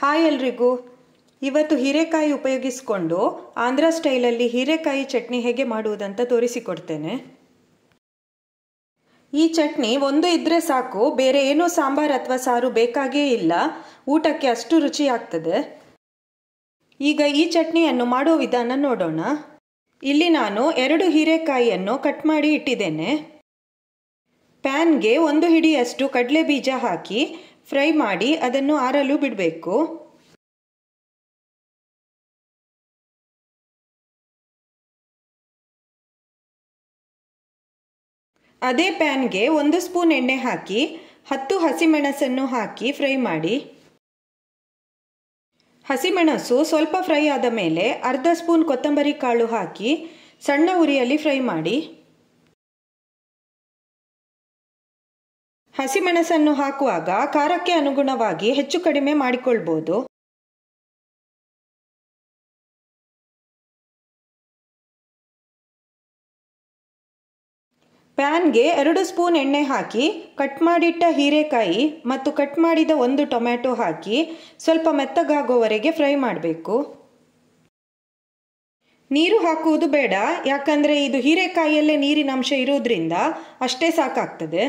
Hi ಎಲ್ರಿಗೂ. ಇವತ್ತು ಹೀರೆಕಾಯಿ ಉಪಯೋಗಿಸಿಕೊಂಡು ಆಂಧ್ರ ಸ್ಟೈಲಲ್ಲಿ ಹೀರೆಕಾಯಿ ಚಟ್ನಿ ಹೇಗೆ ಮಾಡುವುದಂತ ತೋರಿಸಿಕೊಡ್ತೇನೆ. ಈ ಚಟ್ನಿ ಒಂದು ಇದ್ದರೆ ಸಾಕು, ಬೇರೆ ಏನೋ ಸಾಂಬಾರ್ ಅಥವಾ ಸಾರು ಬೇಕಾಗೇ ಇಲ್ಲ. ಊಟಕ್ಕೆ ಅಷ್ಟು ರುಚಿಯಾಗ್ತದೆ. ಈಗ ಈ ಚಟ್ನಿಯನ್ನು ಮಾಡೋ ವಿಧಾನ ನೋಡೋಣ. ಇಲ್ಲಿ ನಾನು 2 ಹೀರೆಕಾಯಿಯನ್ನು ಕಟ್ ಮಾಡಿ ಇಟ್ಟಿದ್ದೇನೆ. ಪ್ಯಾನ್ಗೆ 1 ಹಿಡಿಯಷ್ಟು ಕಡಲೆ ಬೀಜ ಹಾಕಿ ಫ್ರೈ ಮಾಡಿ ಅದನ್ನು ಆರಲು ಬಿಡಬೇಕು. ಅದೇ ಪ್ಯಾನ್ಗೆ 1 ಸ್ಪೂನ್ ಎಣ್ಣೆ ಹಾಕಿ 10 ಹಸಿಮೆಣಸನ್ನು ಹಾಕಿ ಫ್ರೈ ಮಾಡಿ. ಹಸಿಮೆಣಸು ಸ್ವಲ್ಪ ಫ್ರೈ ಆದ ಮೇಲೆ ಅರ್ಧ ಸ್ಪೂನ್ ಕೊತ್ತಂಬರಿ ಕಾಳು ಹಾಕಿ ಸಣ್ಣ ಉರಿಯಲ್ಲಿ ಫ್ರೈ ಮಾಡಿ. ಹಸಿಮೆಣಸನ್ನು ಹಾಕುವಾಗ ಖಾರಕ್ಕೆ ಅನುಗುಣವಾಗಿ ಹೆಚ್ಚು ಕಡಿಮೆ ಮಾಡಿಕೊಳ್ಬೋದು. ಪ್ಯಾನ್ಗೆ 2 ಸ್ಪೂನ್ ಎಣ್ಣೆ ಹಾಕಿ ಕಟ್ ಮಾಡಿಟ್ಟ ಹೀರೆಕಾಯಿ ಮತ್ತು ಕಟ್ ಮಾಡಿದ 1 ಟೊಮ್ಯಾಟೊ ಹಾಕಿ ಸ್ವಲ್ಪ ಮೆತ್ತಗಾಗೋವರೆಗೆ ಫ್ರೈ ಮಾಡಬೇಕು. ನೀರು ಹಾಕುವುದು ಬೇಡ, ಯಾಕಂದರೆ ಇದು ಹೀರೆಕಾಯಿಯಲ್ಲೇ ನೀರಿನ ಅಂಶ ಇರೋದ್ರಿಂದ ಅಷ್ಟೇ ಸಾಕಾಗ್ತದೆ.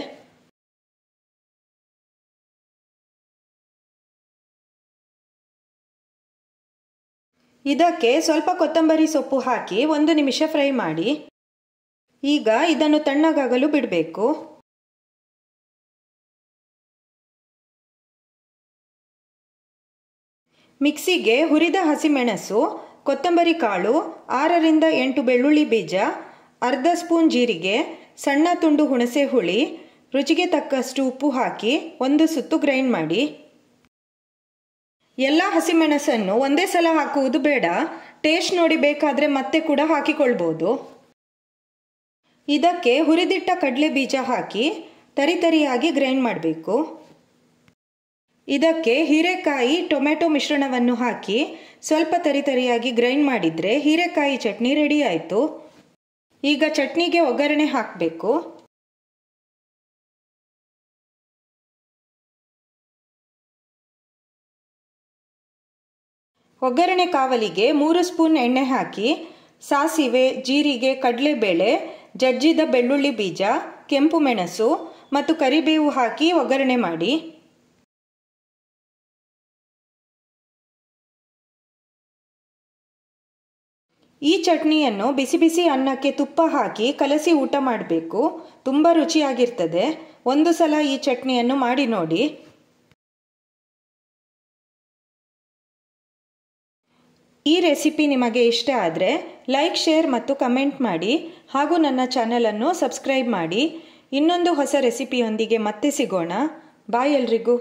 ಇದಕ್ಕೆ ಸ್ವಲ್ಪ ಕೊತ್ತಂಬರಿ ಸೊಪ್ಪು ಹಾಕಿ 1 ನಿಮಿಷ ಫ್ರೈ ಮಾಡಿ. ಈಗ ಇದನ್ನು ತಣ್ಣಗಾಗಲು ಬಿಡಬೇಕು. ಮಿಕ್ಸಿಗೆ ಹುರಿದ ಹಸಿಮೆಣಸು, ಕೊತ್ತಂಬರಿ ಕಾಳು, 6 ರಿಂದ 8 ಬೆಳ್ಳುಳ್ಳಿ ಬೀಜ, ಅರ್ಧ ಸ್ಪೂನ್ ಜೀರಿಗೆ, ಸಣ್ಣ ತುಂಡು ಹುಣಸೆ ಹುಳಿ, ರುಚಿಗೆ ತಕ್ಕಷ್ಟು ಉಪ್ಪು ಹಾಕಿ 1 ಸುತ್ತು ಗ್ರೈಂಡ್ ಮಾಡಿ. ಎಲ್ಲ ಹಸಿಮೆಣಸನ್ನು ಒಂದೇ ಸಲ ಹಾಕುವುದು ಬೇಡ, ಟೇಸ್ಟ್ ನೋಡಿ ಬೇಕಾದರೆ ಮತ್ತೆ ಕೂಡ ಹಾಕಿಕೊಳ್ಬೋದು. ಇದಕ್ಕೆ ಹುರಿದಿಟ್ಟ ಕಡಲೆ ಬೀಜ ಹಾಕಿ ತರಿತರಿಯಾಗಿ ಗ್ರೈಂಡ್ ಮಾಡಬೇಕು. ಇದಕ್ಕೆ ಹೀರೆಕಾಯಿ ಟೊಮೆಟೊ ಮಿಶ್ರಣವನ್ನು ಹಾಕಿ ಸ್ವಲ್ಪ ತರಿತರಿಯಾಗಿ ಗ್ರೈಂಡ್ ಮಾಡಿದರೆ ಹೀರೆಕಾಯಿ ಚಟ್ನಿ ರೆಡಿ ಆಯಿತು. ಈಗ ಚಟ್ನಿಗೆ ಒಗ್ಗರಣೆ ಹಾಕಬೇಕು. ಒಗ್ಗರಣೆ ಕಾವಲಿಗೆ 3 ಸ್ಪೂನ್ ಎಣ್ಣೆ ಹಾಕಿ ಸಾಸಿವೆ, ಜೀರಿಗೆ, ಕಡಲೆಬೇಳೆ, ಜಜ್ಜಿದ ಬೆಳ್ಳುಳ್ಳಿ ಬೀಜ, ಕೆಂಪು ಮೆಣಸು ಮತ್ತು ಕರಿಬೇವು ಹಾಕಿ ಒಗ್ಗರಣೆ ಮಾಡಿ. ಈ ಚಟ್ನಿಯನ್ನು ಬಿಸಿ ಬಿಸಿ ಅನ್ನಕ್ಕೆ ತುಪ್ಪ ಹಾಕಿ ಕಲಸಿ ಊಟ ಮಾಡಬೇಕು. ತುಂಬ ರುಚಿಯಾಗಿರ್ತದೆ. ಒಂದು ಸಲ ಈ ಚಟ್ನಿಯನ್ನು ಮಾಡಿ ನೋಡಿ. ಈ ರೆಸಿಪಿ ನಿಮಗೆ ಇಷ್ಟ ಆದರೆ ಲೈಕ್, ಶೇರ್ ಮತ್ತು ಕಮೆಂಟ್ ಮಾಡಿ. ಹಾಗೂ ನನ್ನ ಚಾನಲನ್ನು ಸಬ್ಸ್ಕ್ರೈಬ್ ಮಾಡಿ. ಇನ್ನೊಂದು ಹೊಸ ರೆಸಿಪಿಯೊಂದಿಗೆ ಮತ್ತೆ ಸಿಗೋಣ. ಬಾಯ್ ಎಲ್ರಿಗೂ.